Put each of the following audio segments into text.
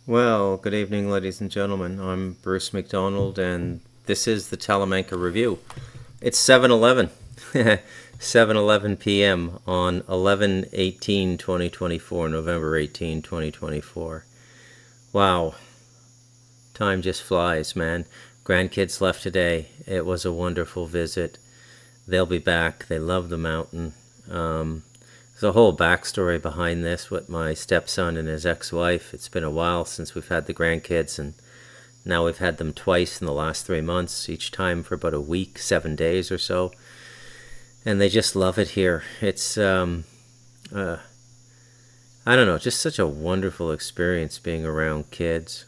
Well, good evening, ladies and gentlemen. I'm Bruce McDonald, and this is the Talamanca Review. It's 7:11, 7:11 p.m. on 11/18/2024, November 18, 2024. Wow, time just flies, man. Grandkids left today. It was a wonderful visit. They'll be back. They love the mountain. There's a whole backstory behind this with my stepson and his ex-wife. It's been a while since we've had the grandkids, and now we've had them twice in the last 3 months, each time for about a week, 7 days or so. And they just love it here. It's, I don't know, just such a wonderful experience being around kids.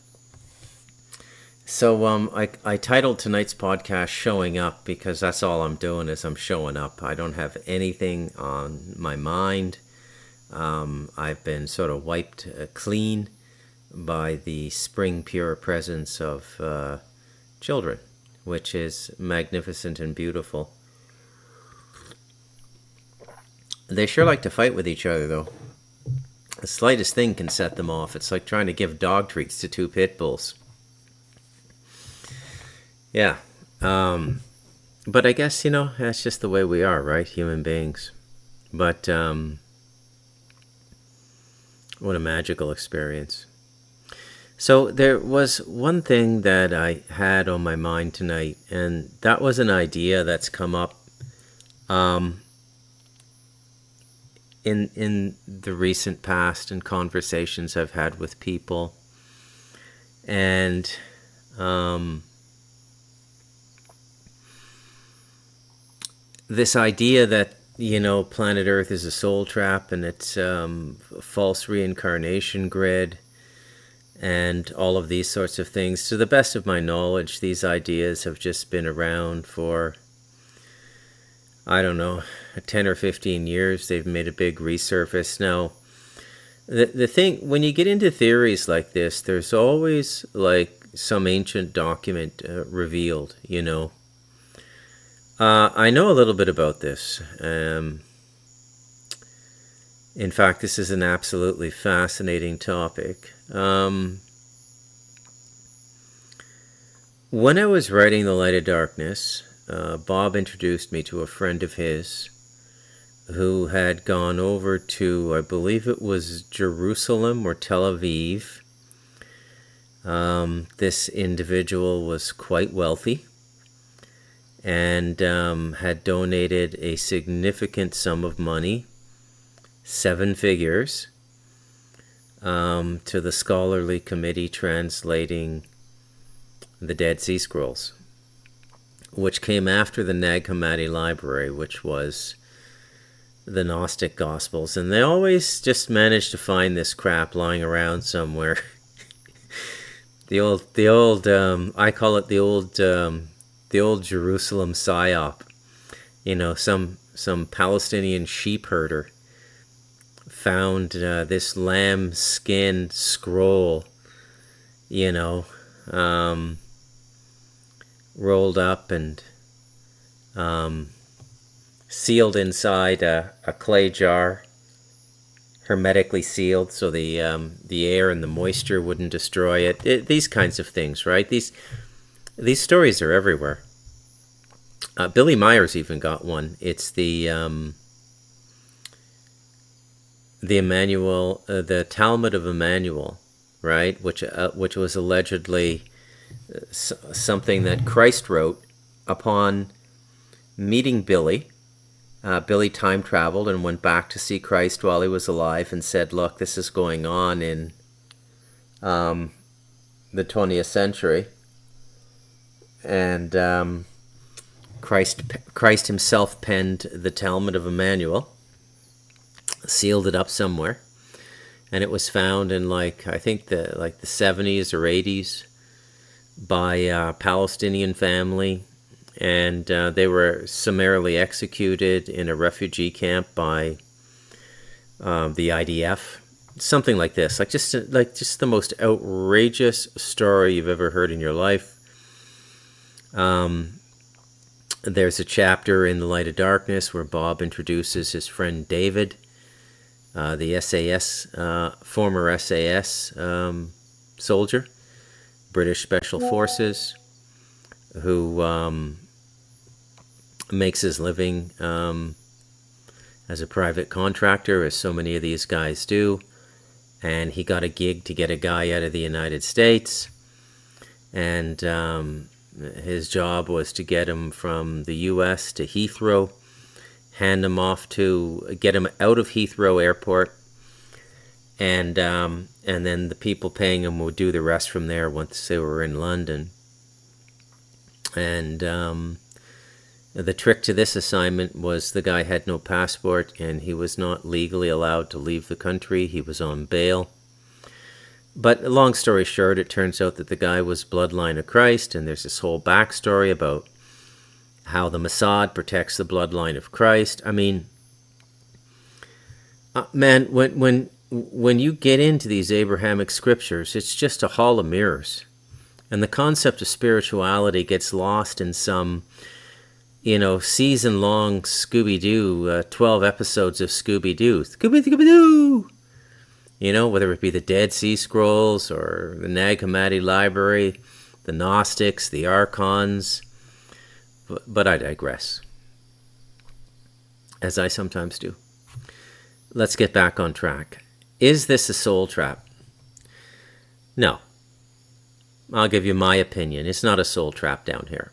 So I titled tonight's podcast Showing Up because that's all I'm doing is I'm showing up. I don't have anything on my mind. I've been sort of wiped clean by the spring pure presence of children, which is magnificent and beautiful. They sure like to fight with each other, though. The slightest thing can set them off. It's like trying to give dog treats to two pit bulls. Yeah. But I guess, that's just the way we are, right? Human beings. But what a magical experience. So there was one thing that I had on my mind tonight, and that was an idea that's come up in the recent past and conversations I've had with people. And this idea that, planet Earth is a soul trap and it's a false reincarnation grid and all of these sorts of things. To the best of my knowledge, these ideas have just been around for, I don't know, 10 or 15 years. They've made a big resurface. Now, the thing, when you get into theories like this, there's always like some ancient document revealed, I know a little bit about this. In fact, this is an absolutely fascinating topic. When I was writing The Light of Darkness, Bob introduced me to a friend of his who had gone over to, I believe it was Jerusalem or Tel Aviv. This individual was quite wealthy and had donated a significant sum of money, 7 figures, to the scholarly committee translating the Dead Sea Scrolls, which came after the Nag Hammadi Library, which was the Gnostic Gospels. And they always just managed to find this crap lying around somewhere. the old, I call it the old Jerusalem psyop. Some Palestinian sheep herder found this lamb skin scroll, rolled up and sealed inside a clay jar, hermetically sealed so the air and the moisture wouldn't destroy it. These kinds of things, right? These stories are everywhere. Billy Myers even got one. It's the Emmanuel, the Talmud of Emmanuel, right? Which was allegedly something that Christ wrote upon meeting Billy. Billy time traveled and went back to see Christ while he was alive and said, "Look, this is going on in the 20th century." And Christ himself penned the Talmud of Emmanuel, sealed it up somewhere, and it was found in I think the 70s or 80s by a Palestinian family, and they were summarily executed in a refugee camp by the IDF. Something like this, just the most outrageous story you've ever heard in your life. There's a chapter in The Light of Darkness where Bob introduces his friend David, the SAS, former SAS soldier, British Special Forces, who makes his living as a private contractor, as so many of these guys do. And he got a gig to get a guy out of the United States. And his job was to get him from the U.S. to Heathrow, hand him off to get him out of Heathrow Airport, and then the people paying him would do the rest from there once they were in London. And the trick to this assignment was the guy had no passport and he was not legally allowed to leave the country. He was on bail. But long story short, it turns out that the guy was bloodline of Christ, and there's this whole backstory about how the Mossad protects the bloodline of Christ. I mean, man, when you get into these Abrahamic scriptures, it's just a hall of mirrors. And the concept of spirituality gets lost in some, season-long Scooby-Doo, 12 episodes of Scooby-Doo. Scooby-Doo! Whether it be the Dead Sea Scrolls or the Nag Hammadi Library, the Gnostics, the Archons. But I digress, as I sometimes do. Let's get back on track. Is this a soul trap? No. I'll give you my opinion. It's not a soul trap down here.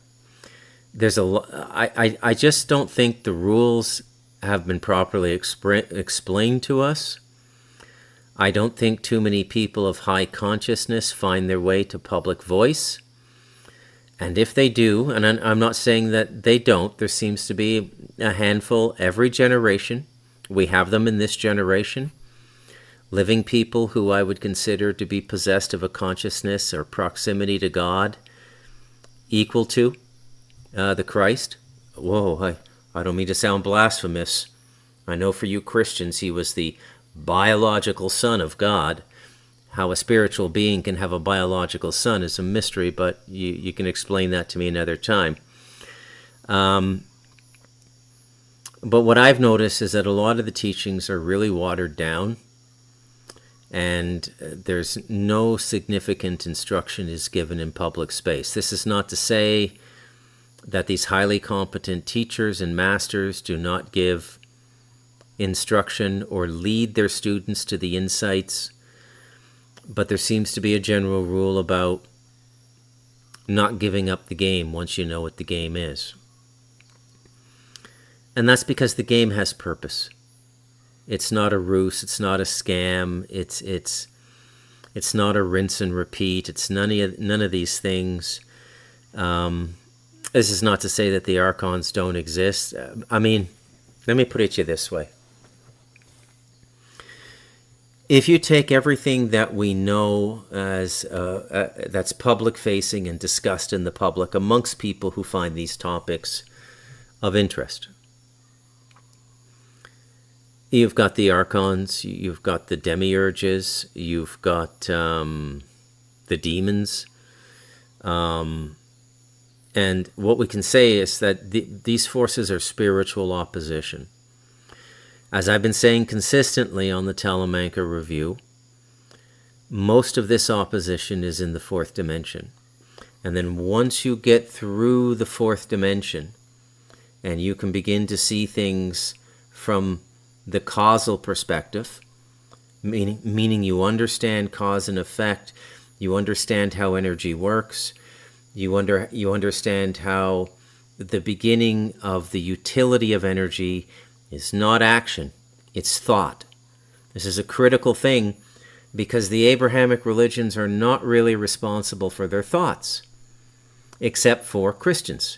I just don't think the rules have been properly explained to us. I don't think too many people of high consciousness find their way to public voice. And if they do, and I'm not saying that they don't, there seems to be a handful every generation. We have them in this generation. Living people who I would consider to be possessed of a consciousness or proximity to God equal to the Christ. Whoa, I don't mean to sound blasphemous. I know for you Christians, he was the biological son of God. How a spiritual being can have a biological son is a mystery, but you can explain that to me another time. But what I've noticed is that a lot of the teachings are really watered down, and there's no significant instruction is given in public space. This is not to say that these highly competent teachers and masters do not give instruction or lead their students to the insights, but there seems to be a general rule about not giving up the game once you know what the game is. And that's because the game has purpose. It's not a ruse, it's not a scam, it's not a rinse and repeat, it's none of these things. This is not to say that the Archons don't exist. I mean, let me put it to you this way. If you take everything that we know as that's public-facing and discussed in the public amongst people who find these topics of interest, you've got the Archons, you've got the Demiurges, you've got the demons, and what we can say is that these forces are spiritual opposition. As I've been saying consistently on the Talamanca Review, most of this opposition is in the fourth dimension. And then once you get through the fourth dimension, and you can begin to see things from the causal perspective, meaning you understand cause and effect, you understand how energy works, you understand how the beginning of the utility of energy is not action, it's thought. This is a critical thing because the Abrahamic religions are not really responsible for their thoughts, except for Christians.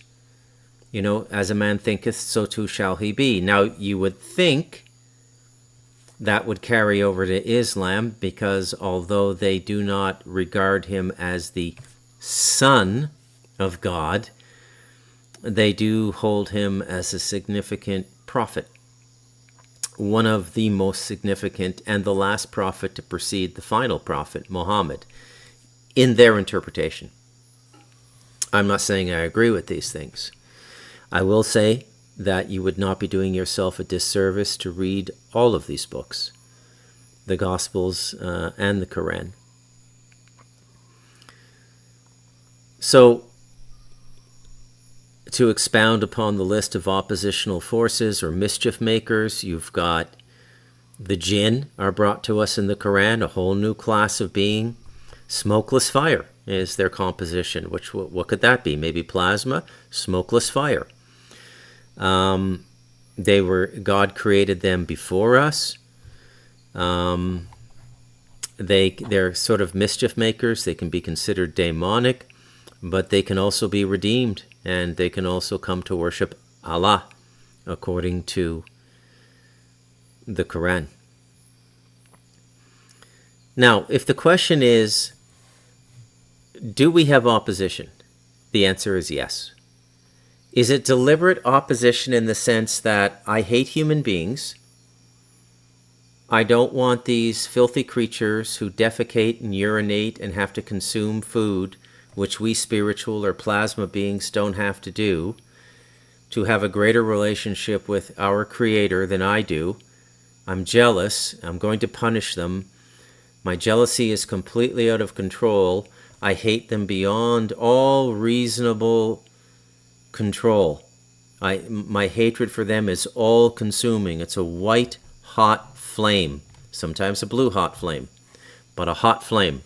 As a man thinketh, so too shall he be. Now, you would think that would carry over to Islam because although they do not regard him as the Son of God, they do hold him as a significant prophet. One of the most significant and the last prophet to precede the final prophet, Muhammad, in their interpretation. I'm not saying I agree with these things. I will say that you would not be doing yourself a disservice to read all of these books, the Gospels and the Quran. So, to expound upon the list of oppositional forces or mischief makers, you've got the jinn are brought to us in the Quran, a whole new class of being. Smokeless fire is their composition. What could that be? Maybe plasma, smokeless fire. God created them before us. They're sort of mischief makers. They can be considered demonic, but they can also be redeemed, and they can also come to worship Allah according to the Quran. Now, if the question is, do we have opposition? The answer is yes. Is it deliberate opposition in the sense that I hate human beings? I don't want these filthy creatures who defecate and urinate and have to consume food, which we spiritual or plasma beings don't have to do, to have a greater relationship with our Creator than I do. I'm jealous. I'm going to punish them. My jealousy is completely out of control. I hate them beyond all reasonable control. My hatred for them is all-consuming. It's a white, hot flame. Sometimes a blue hot flame, but a hot flame.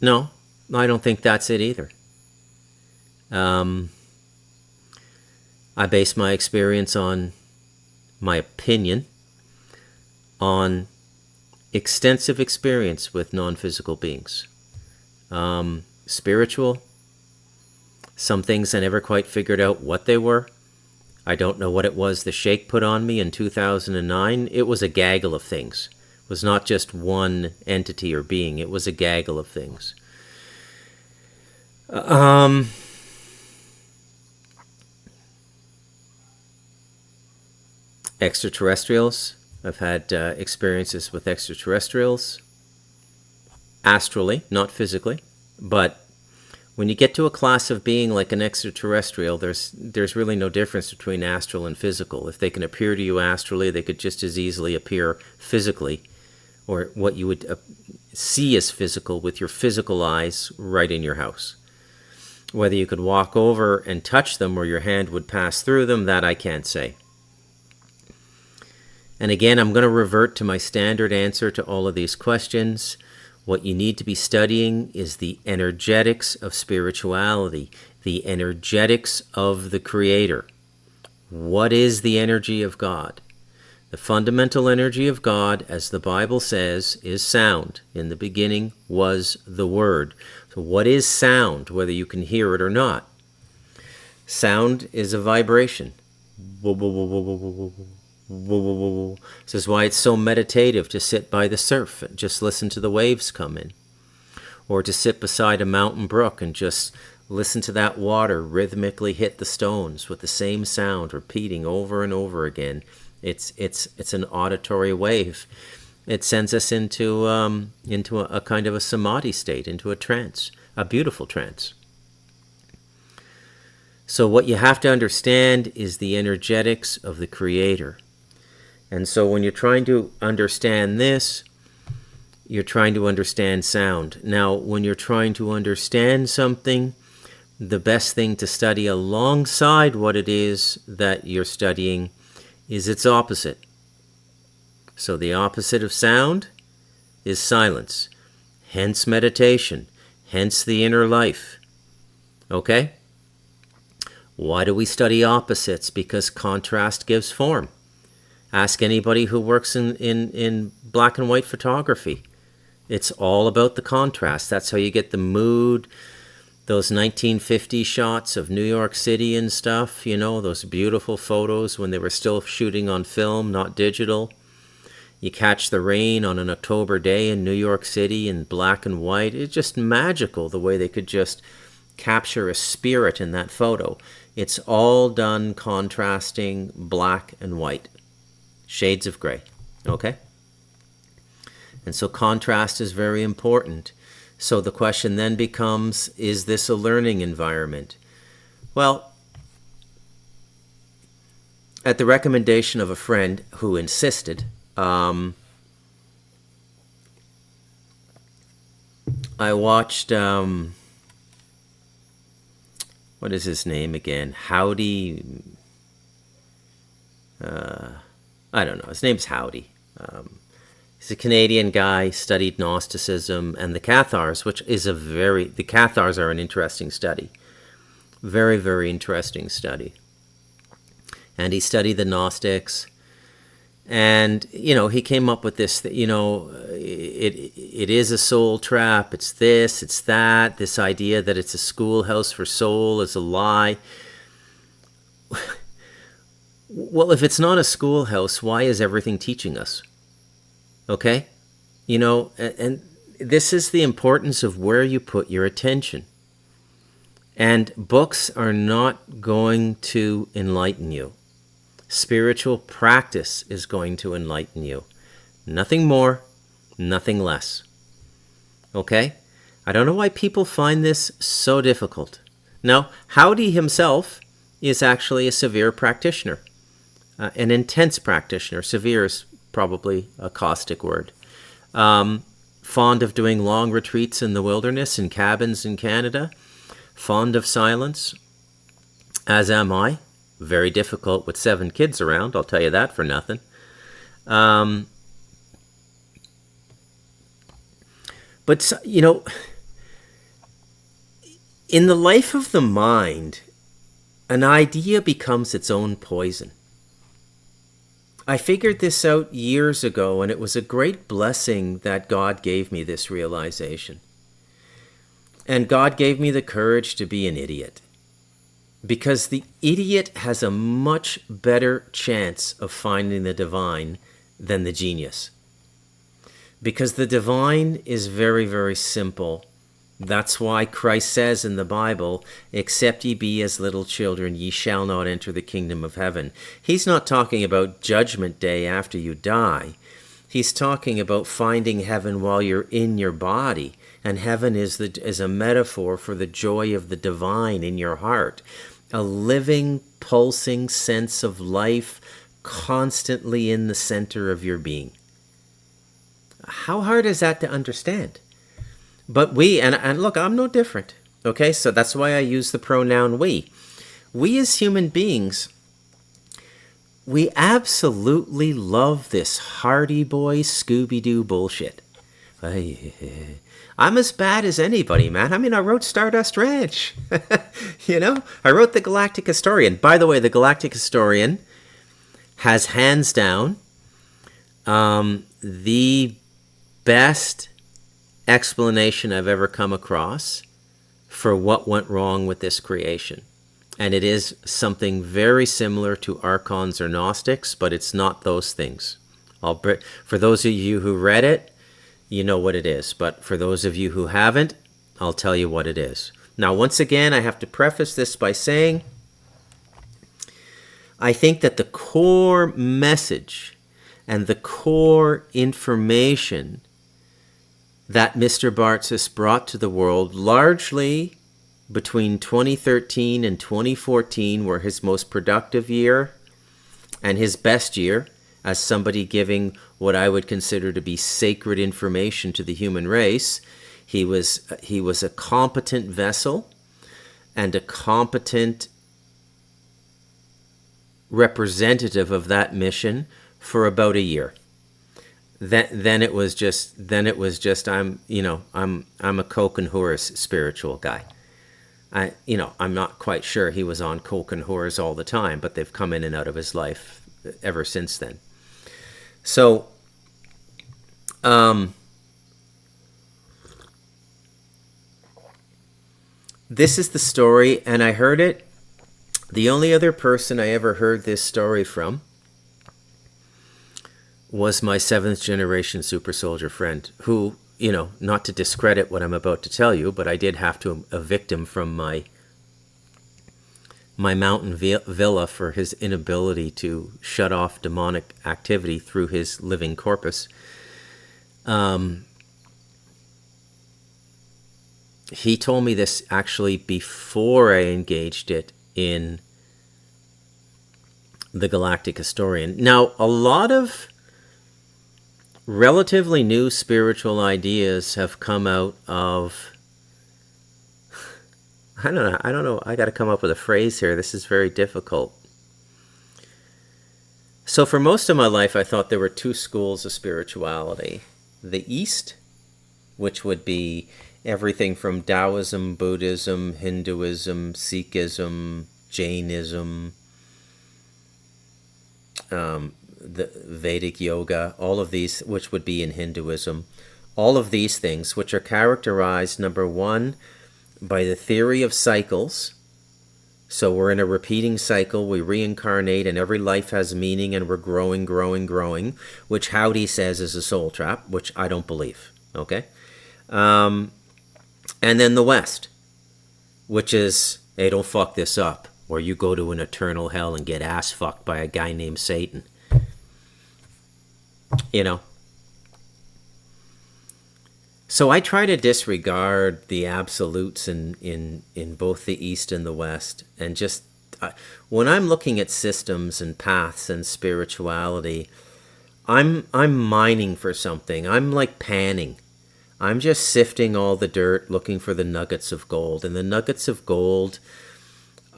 No, I don't think that's it either. I base my experience on my opinion on extensive experience with non-physical beings. Spiritual, some things I never quite figured out what they were. I don't know what it was the Sheikh put on me in 2009. It was a gaggle of things. It was not just one entity or being. It was a gaggle of things. Extraterrestrials. I've had experiences with extraterrestrials, astrally, not physically, but when you get to a class of being like an extraterrestrial, there's really no difference between astral and physical. If they can appear to you astrally, they could just as easily appear physically, or what you would see as physical with your physical eyes right in your house. Whether you could walk over and touch them or your hand would pass through them, that I can't say. And again, I'm going to revert to my standard answer to all of these questions. What you need to be studying is the energetics of spirituality, the energetics of the Creator. What is the energy of God? The fundamental energy of God, as the Bible says, is sound. In the beginning was the Word. So what is sound, whether you can hear it or not? Sound is a vibration. This is why it's so meditative to sit by the surf and just listen to the waves come in. Or to sit beside a mountain brook and just listen to that water rhythmically hit the stones with the same sound repeating over and over again. It's an auditory wave. It sends us into a kind of a samadhi state, into a trance, a beautiful trance. So what you have to understand is the energetics of the Creator. And so when you're trying to understand this, you're trying to understand sound. Now, when you're trying to understand something, the best thing to study alongside what it is that you're studying is its opposite. So the opposite of sound is silence, hence meditation, hence the inner life. Okay? Why do we study opposites? Because contrast gives form. Ask anybody who works in black and white photography. It's all about the contrast. That's how you get the mood, those 1950 shots of New York City and stuff, you know, those beautiful photos when they were still shooting on film, not digital. You catch the rain on an October day in New York City in black and white. It's just magical the way they could just capture a spirit in that photo. It's all done contrasting black and white. Shades of gray, okay? And so contrast is very important. So the question then becomes, is this a learning environment? Well, at the recommendation of a friend who insisted, I watched, what is his name again? Howdy, I don't know. His name's Howdy. He's a Canadian guy, studied Gnosticism and the Cathars, which is the Cathars are an interesting study. Very, very interesting study. And he studied the Gnostics. And, he came up with this, it is a soul trap. It's this, it's that. This idea that it's a schoolhouse for soul is a lie. Well, if it's not a schoolhouse, why is everything teaching us? Okay? And this is the importance of where you put your attention. And books are not going to enlighten you. Spiritual practice is going to enlighten you. Nothing more, nothing less. Okay? I don't know why people find this so difficult. Now, Howdy himself is actually a severe practitioner, an intense practitioner. Severe is probably a caustic word. Fond of doing long retreats in the wilderness, in cabins in Canada. Fond of silence, as am I. Very difficult with 7 kids around, I'll tell you that for nothing. But, in the life of the mind, an idea becomes its own poison. I figured this out years ago, and it was a great blessing that God gave me this realization. And God gave me the courage to be an idiot. Because the idiot has a much better chance of finding the divine than the genius. Because the divine is very, very simple. That's why Christ says in the Bible, "Except ye be as little children, ye shall not enter the kingdom of heaven." He's not talking about judgment day after you die. He's talking about finding heaven while you're in your body. And heaven is a metaphor for the joy of the divine in your heart. A living, pulsing sense of life constantly in the center of your being. How hard is that to understand? But and look, I'm no different. Okay, so that's why I use the pronoun we. We as human beings, we absolutely love this Hardy Boy Scooby-Doo bullshit. I'm as bad as anybody, man. I mean, I wrote Stardust Ranch. I wrote The Galactic Historian. By the way, The Galactic Historian has hands down the best explanation I've ever come across for what went wrong with this creation. And it is something very similar to Archons or Gnostics, but it's not those things. For those of you who read it, you know what it is. But for those of you who haven't, I'll tell you what it is. Now, once again, I have to preface this by saying, I think that the core message and the core information that Mr. Bartzis brought to the world, largely between 2013 and 2014, were his most productive year and his best year, as somebody giving what I would consider to be sacred information to the human race. He was a competent vessel and a competent representative of that mission for about a year. Then it was just I'm a Coke and Whores spiritual guy. I'm not quite sure he was on Coke and Whores all the time, but they've come in and out of his life ever since then. So, this is the story, and I heard it. The only other person I ever heard this story from was my 7th generation super soldier friend, who, not to discredit what I'm about to tell you, but I did have to evict him from my mountain villa for his inability to shut off demonic activity through his living corpus. He told me this actually before I engaged it in The Galactic Historian. Now, a lot of relatively new spiritual ideas have come out of, I don't know, I got to come up with a phrase here. This is very difficult. So for most of my life, I thought there were two schools of spirituality. The East, which would be everything from Taoism, Buddhism, Hinduism, Sikhism, Jainism, the Vedic yoga, all of these, which would be in Hinduism, all of these things, which are characterized, number one, by the theory of cycles. So we're in a repeating cycle, we reincarnate, and every life has meaning, and we're growing, growing, growing, which Howdy says is a soul trap, which I don't believe, okay? And then the West, which is, hey, don't fuck this up, or you go to an eternal hell and get ass fucked by a guy named Satan. You know? So I try to disregard the absolutes in both the East and the West, and just when I'm looking at systems and paths and spirituality, I'm mining for something. I'm like panning. I'm just sifting all the dirt, looking for the nuggets of gold, and the nuggets of gold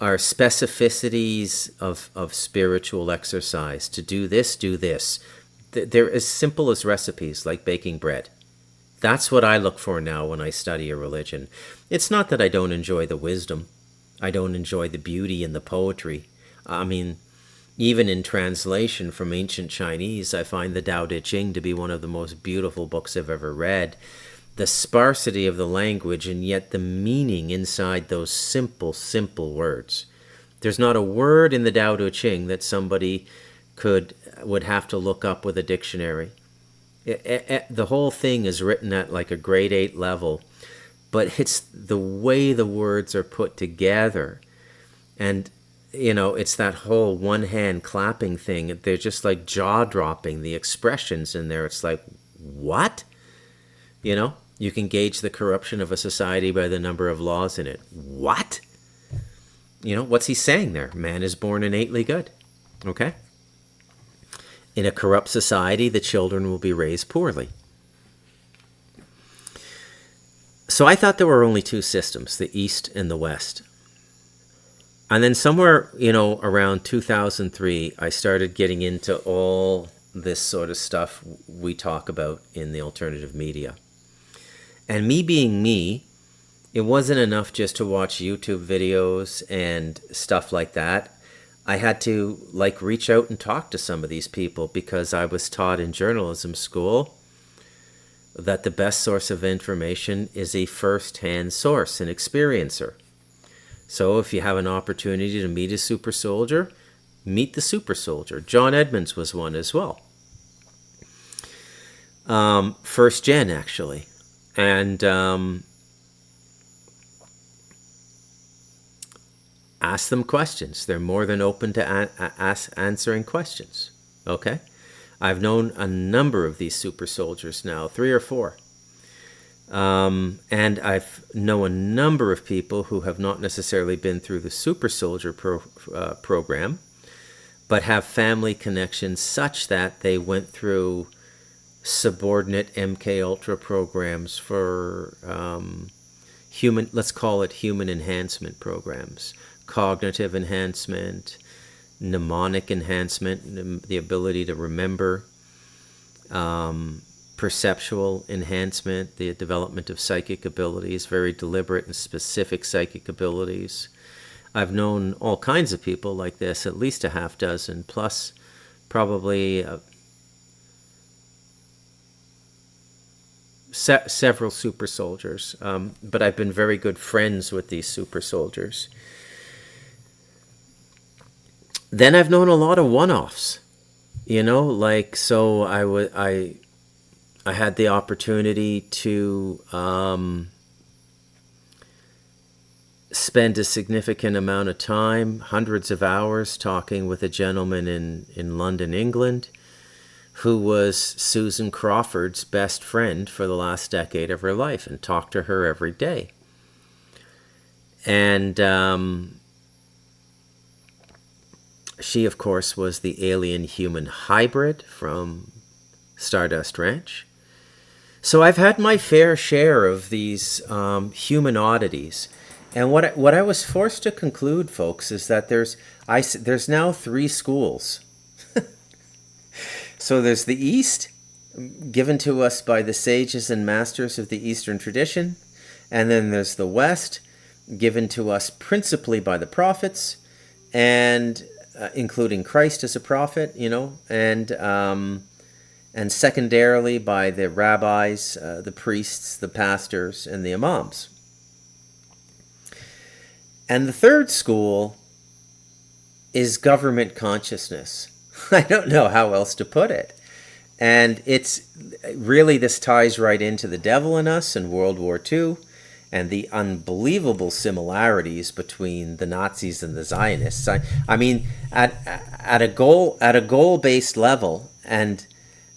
are specificities of spiritual exercise. To do this, do this. They're as simple as recipes, like baking bread. That's what I look for now when I study a religion. It's not that I don't enjoy the wisdom. I don't enjoy the beauty and the poetry. I mean, even in translation from ancient Chinese, I find the Tao Te Ching to be one of the most beautiful books I've ever read. The sparsity of the language, and yet the meaning inside those simple, simple words. There's not a word in the Tao Te Ching that somebody would have to look up with a dictionary. The whole thing is written at like a grade 8 level, but it's the way the words are put together. And, you know, it's that whole one-hand clapping thing. They're just like jaw-dropping, the expressions in there. It's like, what? You know, you can gauge the corruption of a society by the number of laws in it. What? You know, what's he saying there? Man is born innately good. Okay? In a corrupt society, the children will be raised poorly. So I thought there were only two systems, the East and the West. And then somewhere, you know, around 2003, I started getting into all this sort of stuff we talk about in the alternative media. And me being me, it wasn't enough just to watch YouTube videos and stuff like that. I had to like reach out and talk to some of these people, because I was taught in journalism school that the best source of information is a first-hand source, an experiencer. So if you have an opportunity to meet a super soldier, meet the super soldier. John Edmonds was one as well. First gen, actually. And ask them questions. They're more than open to answering questions. Okay? I've known a number of these super soldiers now, 3 or 4. And I've know a number of people who have not necessarily been through the super soldier program, but have family connections such that they went through subordinate MK Ultra programs for human, let's call it human enhancement programs, cognitive enhancement, mnemonic enhancement, the ability to remember, perceptual enhancement, the development of psychic abilities, very deliberate and specific psychic abilities. I've known all kinds of people like this, at least a half dozen, plus probably several super soldiers. But I've been very good friends with these super soldiers. Then I've known a lot of one-offs, you know, like, so I had the opportunity to spend a significant amount of time, hundreds of hours, talking with a gentleman in London, England, who was Susan Crawford's best friend for the last decade of her life, and talked to her every day. And she, of course, was the alien-human hybrid from Stardust Ranch. So I've had my fair share of these human oddities. And what I was forced to conclude, folks, is that there's now three schools. So there's the East, given to us by the sages and masters of the Eastern tradition. And then there's the West, given to us principally by the prophets, and including Christ as a prophet, and secondarily by the rabbis, the priests, the pastors, and the imams. And the third school is government consciousness. I don't know how else to put it. And it's really, this ties right into the devil in us and World War II and the unbelievable similarities between the Nazis and the Zionists. I mean, at a goal-based level, and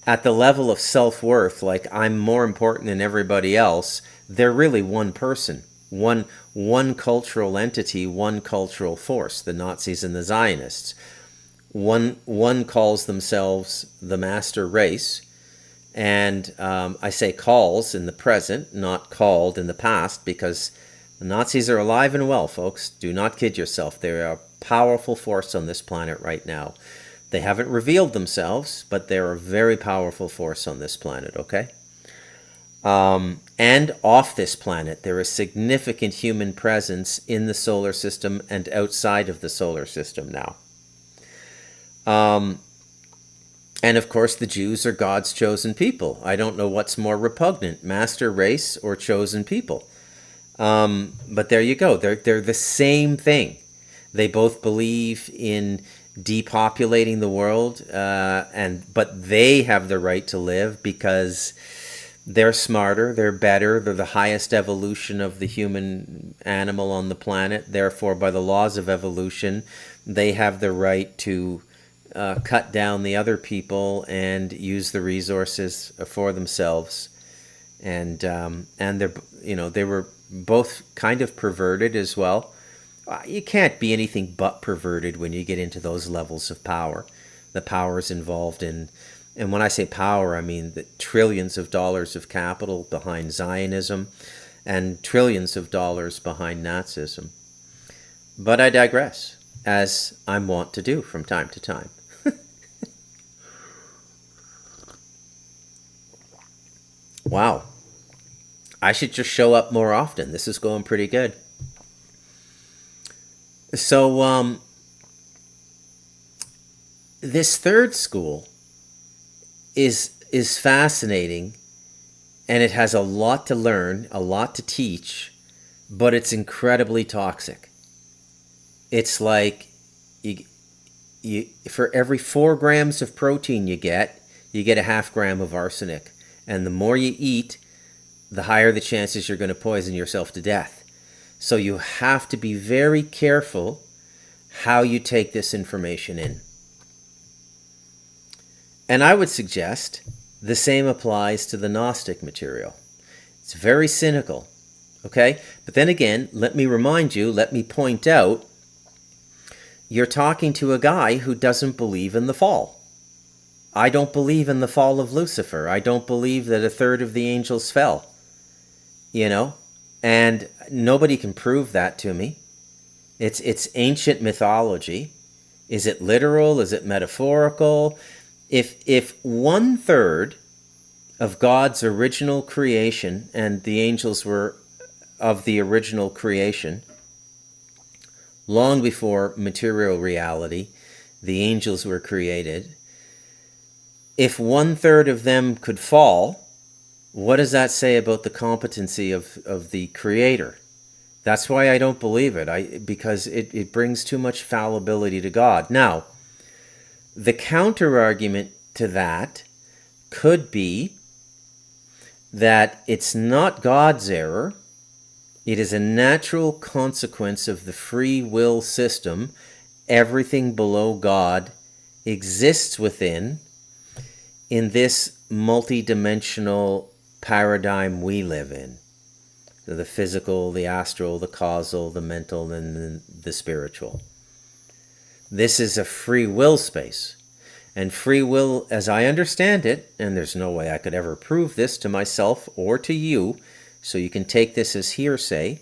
at the level of self-worth, like I'm more important than everybody else, they're really one person, one cultural entity, one cultural force, the Nazis and the Zionists. One calls themselves the master race, and I say calls in the present, not called in the past, because the Nazis are alive and well, folks. Do not kid yourself. They are a powerful force on this planet right now. They haven't revealed themselves, but they're a very powerful force on this planet, okay? And off this planet, there is significant human presence in the solar system and outside of the solar system now. And of course, the Jews are God's chosen people. I don't know what's more repugnant, master race or chosen people. But there you go. They're the same thing. They both believe in depopulating the world, but they have the right to live because they're smarter, they're better, they're the highest evolution of the human animal on the planet. Therefore, by the laws of evolution, they have the right to cut down the other people and use the resources for themselves. And they were both kind of perverted as well. You can't be anything but perverted when you get into those levels of power. The powers involved in, and when I say power, I mean the trillions of dollars of capital behind Zionism and trillions of dollars behind Nazism. But I digress, as I'm wont to do from time to time. Wow. I should just show up more often. This is going pretty good. So, this third school is fascinating, and it has a lot to learn, a lot to teach, but it's incredibly toxic. It's like you for every 4 grams of protein you get a half gram of arsenic. And the more you eat, the higher the chances you're going to poison yourself to death. So you have to be very careful how you take this information in. And I would suggest the same applies to the Gnostic material. It's very cynical, okay? But then again, let me point out, you're talking to a guy who doesn't believe in the fall. I don't believe in the fall of Lucifer. I don't believe that a third of the angels fell, and nobody can prove that to me. It's ancient mythology. Is it literal? Is it metaphorical? If 1/3 of God's original creation, and the angels were of the original creation, long before material reality, the angels were created. If 1/3 of them could fall, what does that say about the competency of the Creator? That's why I don't believe it, because it brings too much fallibility to God. Now, the counter-argument to that could be that it's not God's error. It is a natural consequence of the free will system. Everything below God exists in this multidimensional paradigm we live in. So the physical, the astral, the causal, the mental, and the spiritual. This is a free will space. And free will, as I understand it, and there's no way I could ever prove this to myself or to you, so you can take this as hearsay,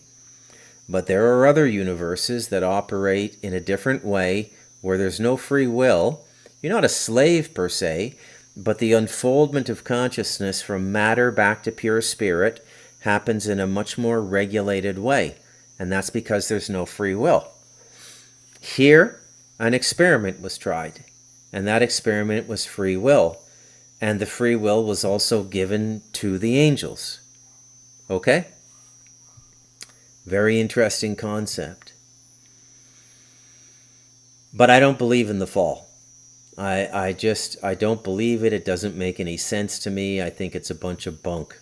but there are other universes that operate in a different way where there's no free will. You're not a slave per se, but the unfoldment of consciousness from matter back to pure spirit happens in a much more regulated way, and that's because there's no free will. Here, an experiment was tried, and that experiment was free will, and the free will was also given to the angels. Okay? Very interesting concept. But I don't believe in the fall. I don't believe it. It doesn't make any sense to me. I think it's a bunch of bunk.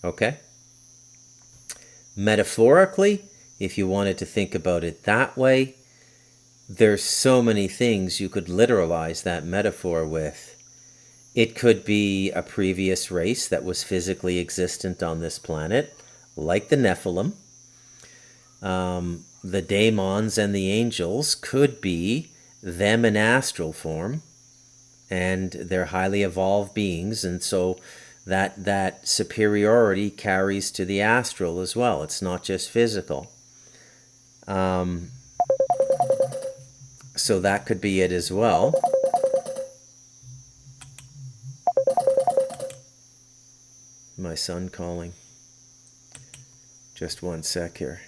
Okay? Metaphorically, if you wanted to think about it that way, there's so many things you could literalize that metaphor with. It could be a previous race that was physically existent on this planet, like the Nephilim. The daemons and the angels could be them in astral form, and they're highly evolved beings, and so that superiority carries to the astral as well. It's not just physical. So that could be it as well. My son calling. Just one sec here.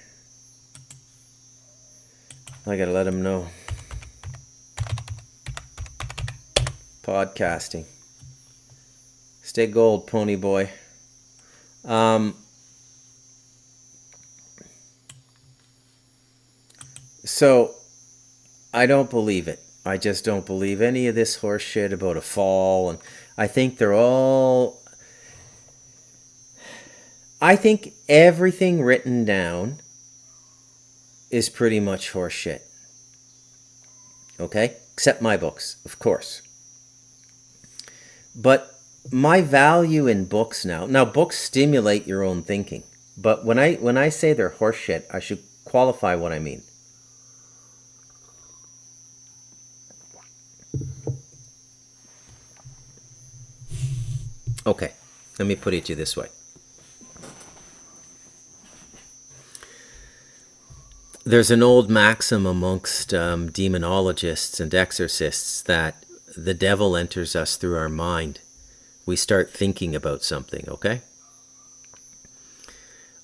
I gotta let him know. Podcasting. Stay gold, pony boy. So, I don't believe it. I just don't believe any of this horse shit about a fall. And I think I think everything written down is pretty much horse shit. Okay? Except my books, of course. But my value in books now books stimulate your own thinking. But when I say they're horse shit, I should qualify what I mean. Okay, let me put it to you this way. There's an old maxim amongst demonologists and exorcists that the devil enters us through our mind. We start thinking about something, okay?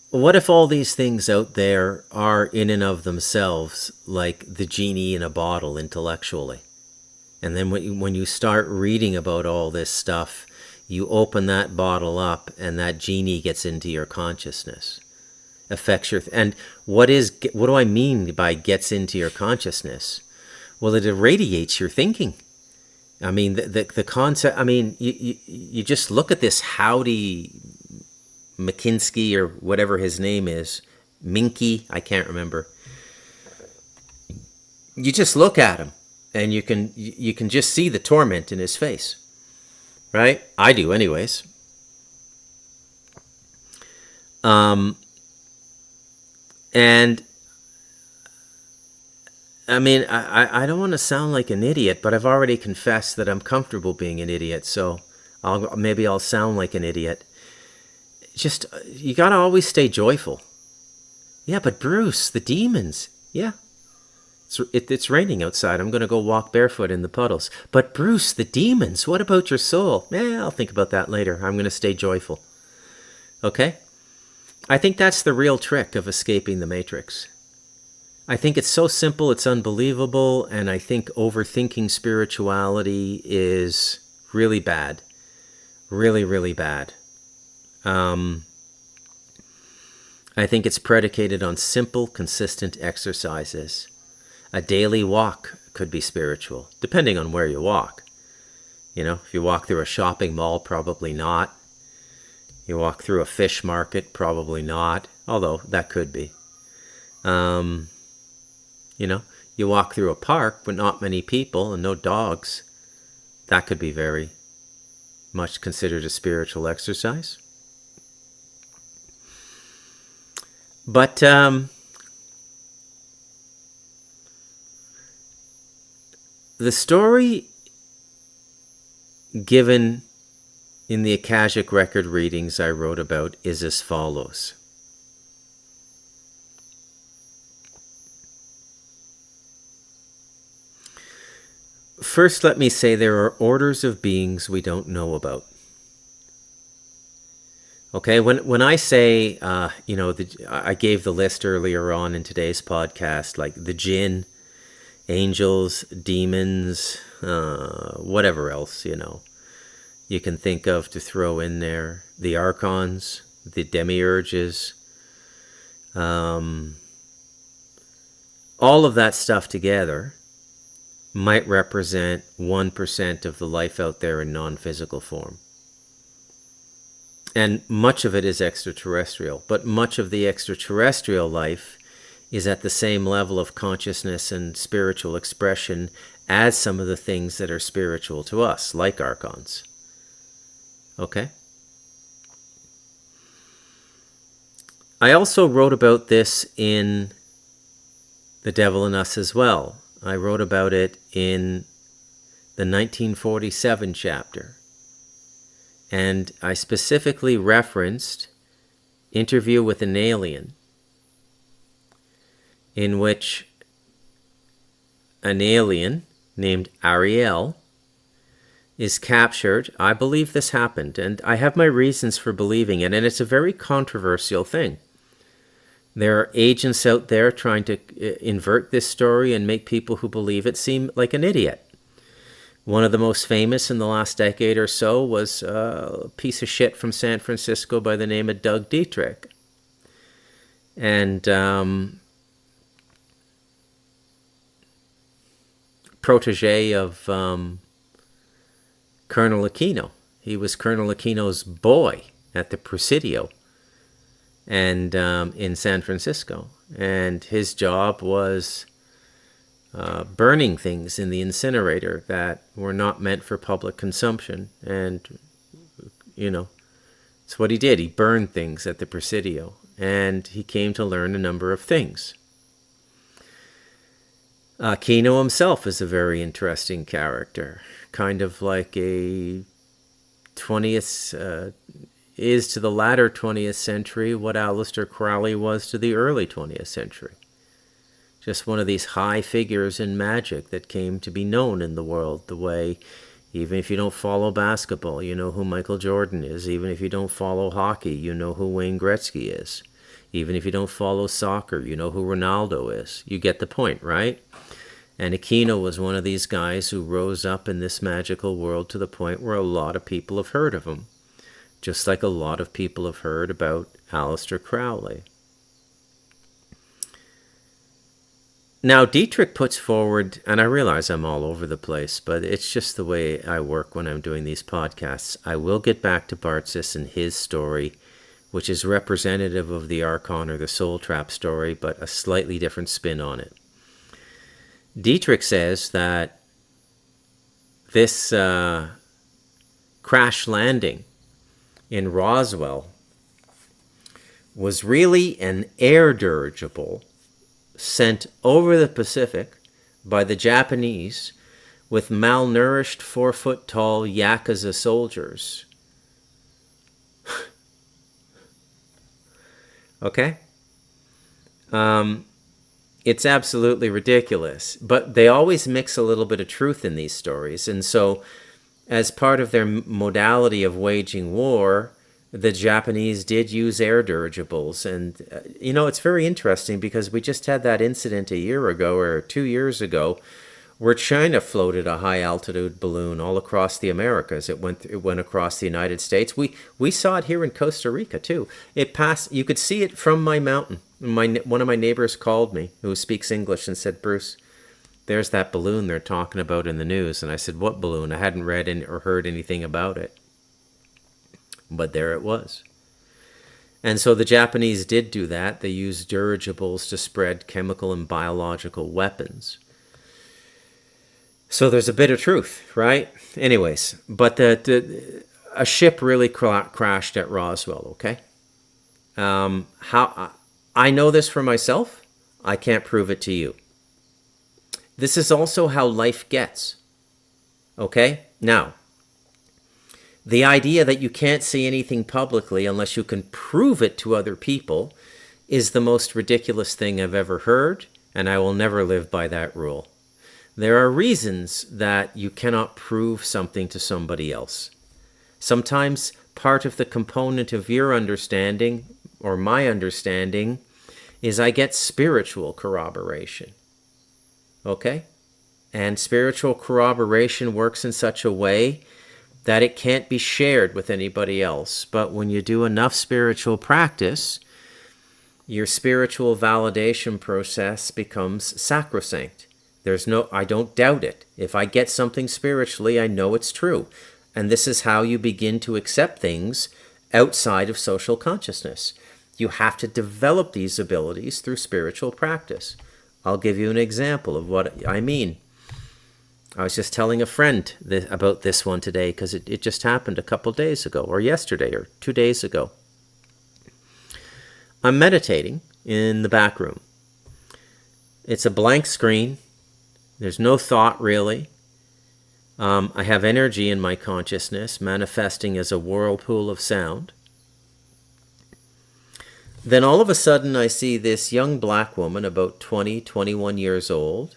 What if all these things out there are in and of themselves like the genie in a bottle intellectually? And then when you start reading about all this stuff, you open that bottle up and that genie gets into your consciousness. Affects your... And what do I mean by gets into your consciousness? Well, it irradiates your thinking. I mean, the concept... I mean, you just look at this Howdy McKinsky or whatever his name is. Minky, I can't remember. You just look at him and you can just see the torment in his face. Right? I do anyways. And I mean, I don't want to sound like an idiot, but I've already confessed that I'm comfortable being an idiot, so maybe I'll sound like an idiot. Just, you gotta always stay joyful. Yeah, but Bruce, the demons. Yeah. It's raining outside. I'm going to go walk barefoot in the puddles. But Bruce, the demons, what about your soul? I'll think about that later. I'm going to stay joyful. Okay? I think that's the real trick of escaping the Matrix. I think it's so simple, it's unbelievable, and I think overthinking spirituality is really bad. Really, really bad. I think it's predicated on simple, consistent exercises. A daily walk could be spiritual, depending on where you walk. You know, if you walk through a shopping mall, probably not. You walk through a fish market, probably not, although that could be. You know, you walk through a park with not many people and no dogs. That could be very much considered a spiritual exercise. But the story given in the Akashic record readings I wrote about is as follows. First, let me say there are orders of beings we don't know about. Okay, when I say, I gave the list earlier on in today's podcast, like the jinn, angels, demons, whatever else, you can think of to throw in there, the archons, the demiurges, all of that stuff together might represent 1% of the life out there in non-physical form. And much of it is extraterrestrial, but much of the extraterrestrial life is at the same level of consciousness and spiritual expression as some of the things that are spiritual to us, like archons. Okay? I also wrote about this in The Devil in Us as well. I wrote about it in the 1947 chapter. And I specifically referenced Interview with an Alien, in which an alien named Ariel is captured. I believe this happened, and I have my reasons for believing it, and it's a very controversial thing. There are agents out there trying to invert this story and make people who believe it seem like an idiot. One of the most famous in the last decade or so was a piece of shit from San Francisco by the name of Doug Dietrich. And protege of Colonel Aquino. He was Colonel Aquino's boy at the Presidio and in San Francisco. And his job was burning things in the incinerator that were not meant for public consumption. And, it's what he did. He burned things at the Presidio. And he came to learn a number of things. Aquino himself is a very interesting character. Kind of like a 20th... is to the latter 20th century what Aleister Crowley was to the early 20th century. Just one of these high figures in magic that came to be known in the world, the way, even if you don't follow basketball, you know who Michael Jordan is. Even if you don't follow hockey, you know who Wayne Gretzky is. Even if you don't follow soccer, you know who Ronaldo is. You get the point, right? And Aquino was one of these guys who rose up in this magical world to the point where a lot of people have heard of him. Just like a lot of people have heard about Aleister Crowley. Now, Dietrich puts forward, and I realize I'm all over the place, but it's just the way I work when I'm doing these podcasts. I will get back to Bartzis and his story, which is representative of the Archon or the Soul Trap story, but a slightly different spin on it. Dietrich says that this crash landing in Roswell was really an air dirigible sent over the Pacific by the Japanese with malnourished 4-foot-tall Yakuza soldiers. Okay? It's absolutely ridiculous, but they always mix a little bit of truth in these stories. And so, as part of their modality of waging war, the Japanese did use air dirigibles. And, it's very interesting because we just had that incident a year ago or 2 years ago where China floated a high-altitude balloon all across the Americas. It went across the United States. We saw it here in Costa Rica, too. It passed. You could see it from my mountain. One of my neighbors called me, who speaks English, and said, "Bruce, there's that balloon they're talking about in the news." And I said, "What balloon?" I hadn't read or heard anything about it. But there it was. And so the Japanese did do that. They used dirigibles to spread chemical and biological weapons. So there's a bit of truth, right? Anyways, but a ship really crashed at Roswell, okay? How I know this for myself. I can't prove it to you. This is also how life gets. Okay? Now, The idea that you can't say anything publicly unless you can prove it to other people is the most ridiculous thing I've ever heard, and I will never live by that rule. There are reasons that you cannot prove something to somebody else. Sometimes part of the component of your understanding, or my understanding, is I get spiritual corroboration. Okay? And spiritual corroboration works in such a way that it can't be shared with anybody else. But when you do enough spiritual practice, your spiritual validation process becomes sacrosanct. I don't doubt it. If I get something spiritually, I know it's true. And this is how you begin to accept things outside of social consciousness. You have to develop these abilities through spiritual practice. I'll give you an example of what I mean. I was just telling a friend about this one today because it just happened a couple days ago, or yesterday, or 2 days ago. I'm meditating in the back room. It's a blank screen. There's no thought, really. I have energy in my consciousness manifesting as a whirlpool of sound. Then all of a sudden I see this young black woman, about 20, 21 years old.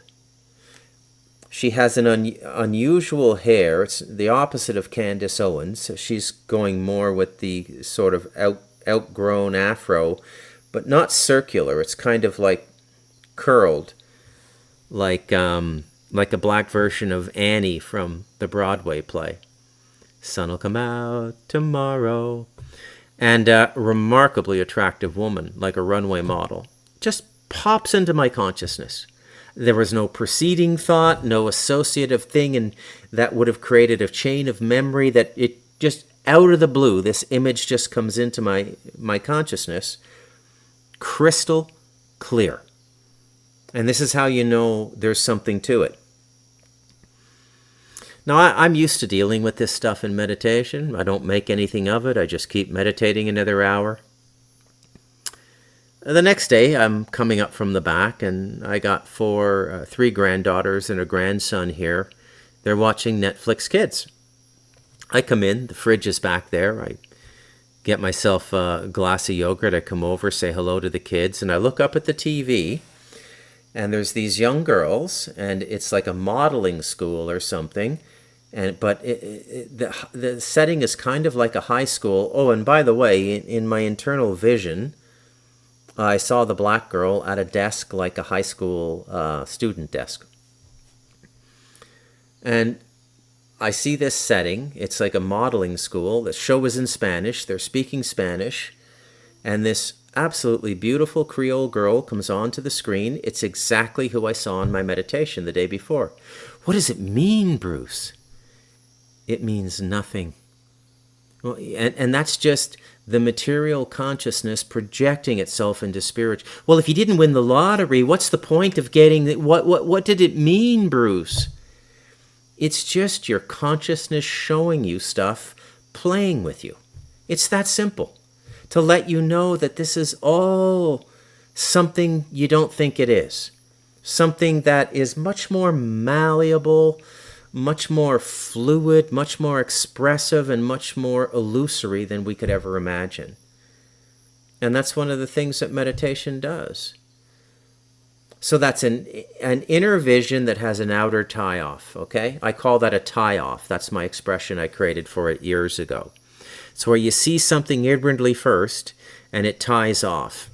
She has an unusual hair. It's the opposite of Candace Owens. She's going more with the sort of outgrown afro, but not circular. It's kind of like curled, like a black version of Annie from the Broadway play. Sun'll come out tomorrow. And a remarkably attractive woman, like a runway model, just pops into my consciousness. There was no preceding thought, no associative thing, and that would have created a chain of memory that it just out of the blue, this image just comes into my consciousness, crystal clear. And this is how you know there's something to it. Now, I'm used to dealing with this stuff in meditation. I don't make anything of it. I just keep meditating another hour. The next day, I'm coming up from the back, and I got three granddaughters and a grandson here. They're watching Netflix Kids. I come in, the fridge is back there. I get myself a glass of yogurt. I come over, say hello to the kids, and I look up at the TV, and there's these young girls, and it's like a modeling school or something. But the setting is kind of like a high school. Oh, and by the way, in my internal vision, I saw the black girl at a desk like a high school student desk. And I see this setting. It's like a modeling school. The show is in Spanish. They're speaking Spanish. And this absolutely beautiful Creole girl comes onto the screen. It's exactly who I saw in my meditation the day before. What does it mean, Bruce? It means nothing. Well, and that's just the material consciousness projecting itself into spirit. Well, if you didn't win the lottery, what's the point of getting what did it mean, Bruce? It's just your consciousness showing you stuff, playing with you. It's that simple. To let you know that this is all something you don't think it is. Something that is much more malleable, much more fluid, much more expressive, and much more illusory than we could ever imagine. And that's one of the things that meditation does. So that's an inner vision that has an outer tie-off, okay? I call that a tie-off. That's my expression I created for it years ago. It's where you see something inwardly first, and it ties off.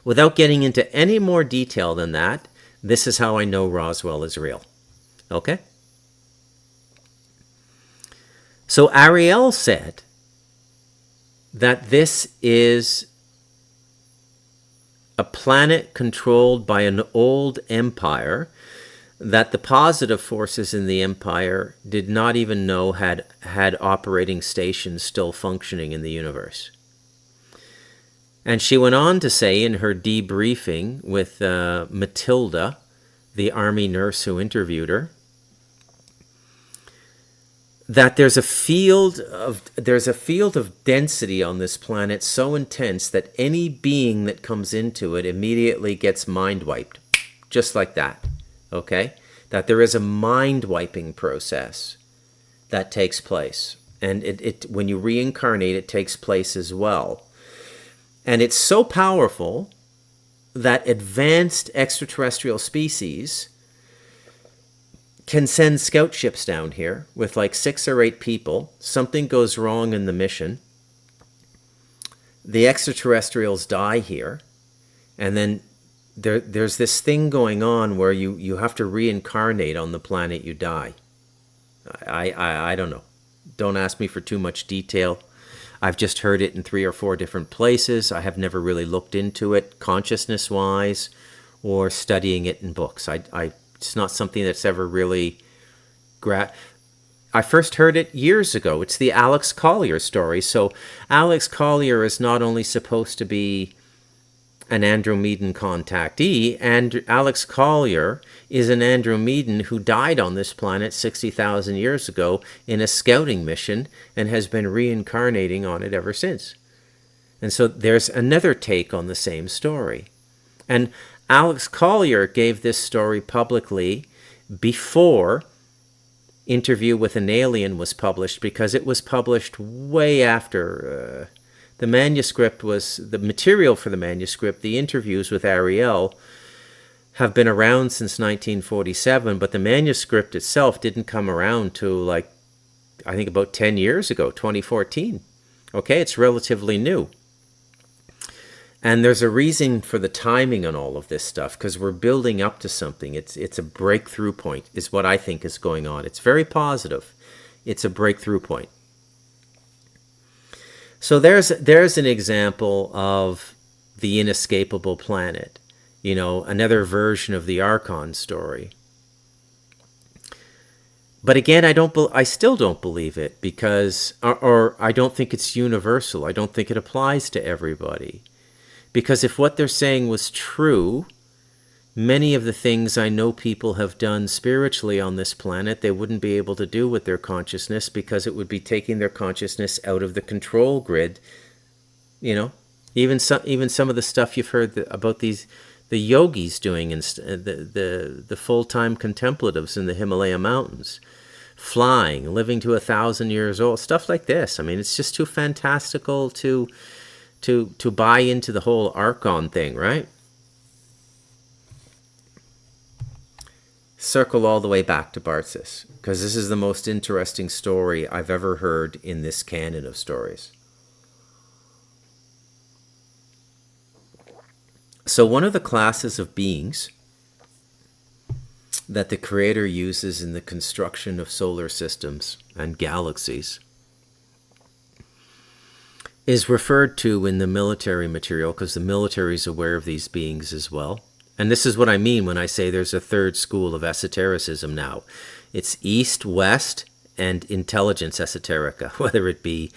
Without getting into any more detail than that, this is how I know Roswell is real, okay? So Ariel said that this is a planet controlled by an old empire that the positive forces in the empire did not even know had operating stations still functioning in the universe. And she went on to say in her debriefing with Matilda, the army nurse who interviewed her, that there's a field of density on this planet so intense that any being that comes into it immediately gets mind wiped, just like that, okay? That there is a mind wiping process that takes place. And when you reincarnate, it takes place as well. And it's so powerful that advanced extraterrestrial species can send scout ships down here with like 6 or 8 people. Something goes wrong in the mission. The extraterrestrials die here. And then there's this thing going on where you have to reincarnate on the planet you die. I don't know. Don't ask me for too much detail. I've just heard it in 3 or 4 different places. I have never really looked into it consciousness-wise or studying it in books. It's not something that's ever really... I first heard it years ago. It's the Alex Collier story. So Alex Collier is not only supposed to be an Andromedan contactee, and Alex Collier is an Andromedan who died on this planet 60,000 years ago in a scouting mission and has been reincarnating on it ever since. And so there's another take on the same story. And Alex Collier gave this story publicly before Interview with an Alien was published, because it was published way after... the material for the manuscript, the interviews with Ariel, have been around since 1947, but the manuscript itself didn't come around till I think about 10 years ago, 2014. Okay, it's relatively new. And there's a reason for the timing on all of this stuff, because we're building up to something. It's a breakthrough point, is what I think is going on. It's very positive. It's a breakthrough point. So there's an example of the inescapable planet, another version of the Archon story. But again, I still don't believe it, because, or I don't think it's universal. I don't think it applies to everybody. Because if what they're saying was true, many of the things I know people have done spiritually on this planet, they wouldn't be able to do with their consciousness, because it would be taking their consciousness out of the control grid. Even some of the stuff you've heard about the yogis doing, and the full-time contemplatives in the Himalaya mountains, flying, living to 1,000 years old, stuff like this. I mean, it's just too fantastical to buy into the whole Archon thing, right? Circle all the way back to Bartzis, because this is the most interesting story I've ever heard in this canon of stories. So one of the classes of beings that the Creator uses in the construction of solar systems and galaxies is referred to in the military material, because the military is aware of these beings as well. And this is what I mean when I say there's a third school of esotericism now. It's East, West, and intelligence esoterica, whether it be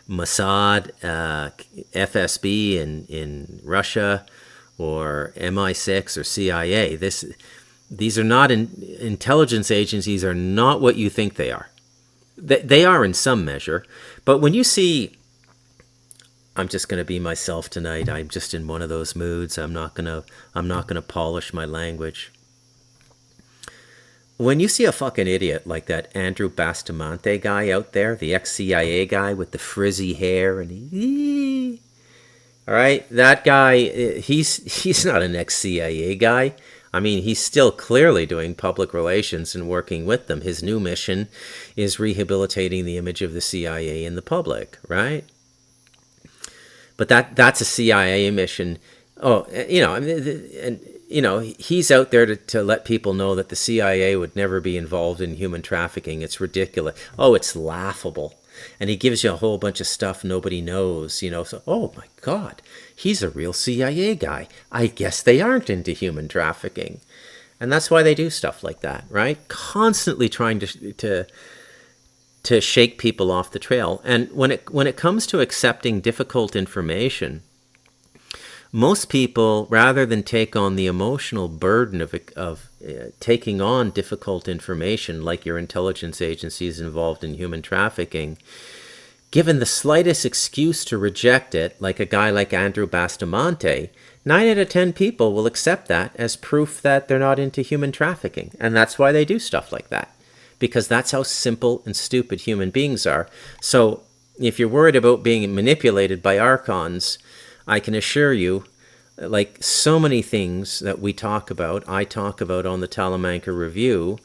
Mossad, FSB in Russia, or MI6 or CIA. These are not intelligence agencies, are not what you think they are. They are in some measure, but when you see... I'm just going to be myself tonight. I'm just in one of those moods. I'm not going to polish my language. When you see a fucking idiot like that Andrew Bustamante guy out there, the ex-CIA guy with the frizzy hair, and all right, that guy, he's not an ex-CIA guy. I mean, he's still clearly doing public relations and working with them. His new mission is rehabilitating the image of the CIA in the public, right? But that's a CIA mission. Oh, he's out there to let people know that the CIA would never be involved in human trafficking. It's ridiculous. Oh, it's laughable. And he gives you a whole bunch of stuff nobody knows, So, oh my God, he's a real CIA guy. I guess they aren't into human trafficking. And that's why they do stuff like that, right? Constantly trying to shake people off the trail. And when it comes to accepting difficult information, most people, rather than take on the emotional burden of taking on difficult information, like your intelligence agencies involved in human trafficking, given the slightest excuse to reject it, like a guy like Andrew Bustamante, 9 out of 10 people will accept that as proof that they're not into human trafficking. And that's why they do stuff like that. because that's how simple and stupid human beings are. So if you're worried about being manipulated by archons, I can assure you, like so many things that we talk about, I talk about on the Talamanca Review,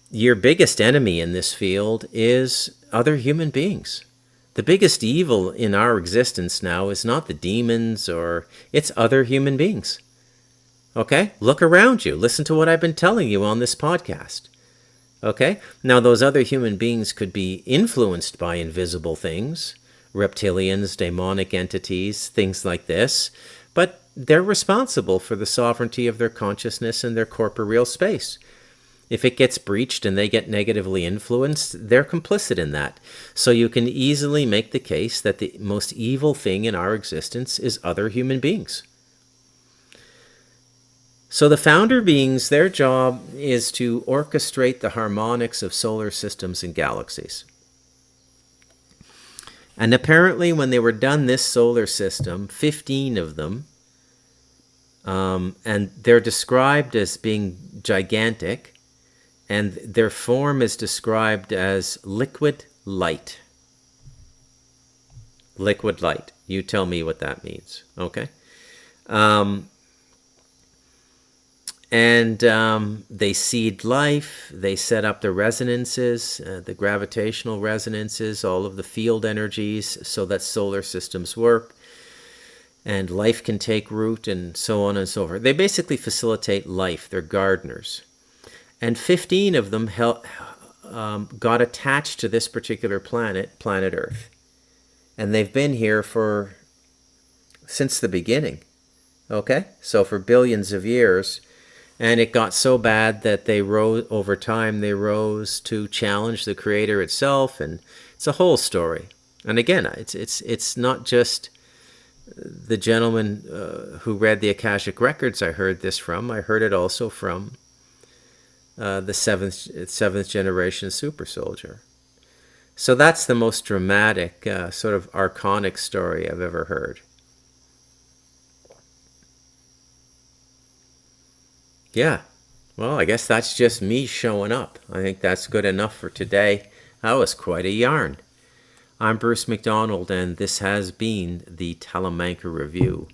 your biggest enemy in this field is other human beings. The biggest evil in our existence now is not the demons, or it's other human beings. Okay? Look around you. Listen to what I've been telling you on this podcast. Okay? Now, those other human beings could be influenced by invisible things, reptilians, demonic entities, things like this, but they're responsible for the sovereignty of their consciousness and their corporeal space. If it gets breached and they get negatively influenced, they're complicit in that. So you can easily make the case that the most evil thing in our existence is other human beings. So the founder beings, their job is to orchestrate the harmonics of solar systems and galaxies. And apparently when they were done this solar system, 15 of them, and they're described as being gigantic, and their form is described as liquid light. Liquid light. You tell me what that means, okay? They seed life, they set up the resonances, the gravitational resonances, all of the field energies so that solar systems work and life can take root and so on and so forth. They basically facilitate life. They're gardeners. And 15 of them got attached to this particular planet Earth. And they've been here since the beginning. Okay? So for billions of years. And it got so bad that over time they rose to challenge the Creator itself. And it's a whole story. And again, it's not just the gentleman who read the Akashic Records I heard this from. I heard it also from the seventh generation super soldier. So that's the most dramatic sort of archonic story I've ever heard. Yeah, well, I guess that's just me showing up. I think that's good enough for today. That was quite a yarn. I'm Bruce McDonald, and this has been the Talamanca Review.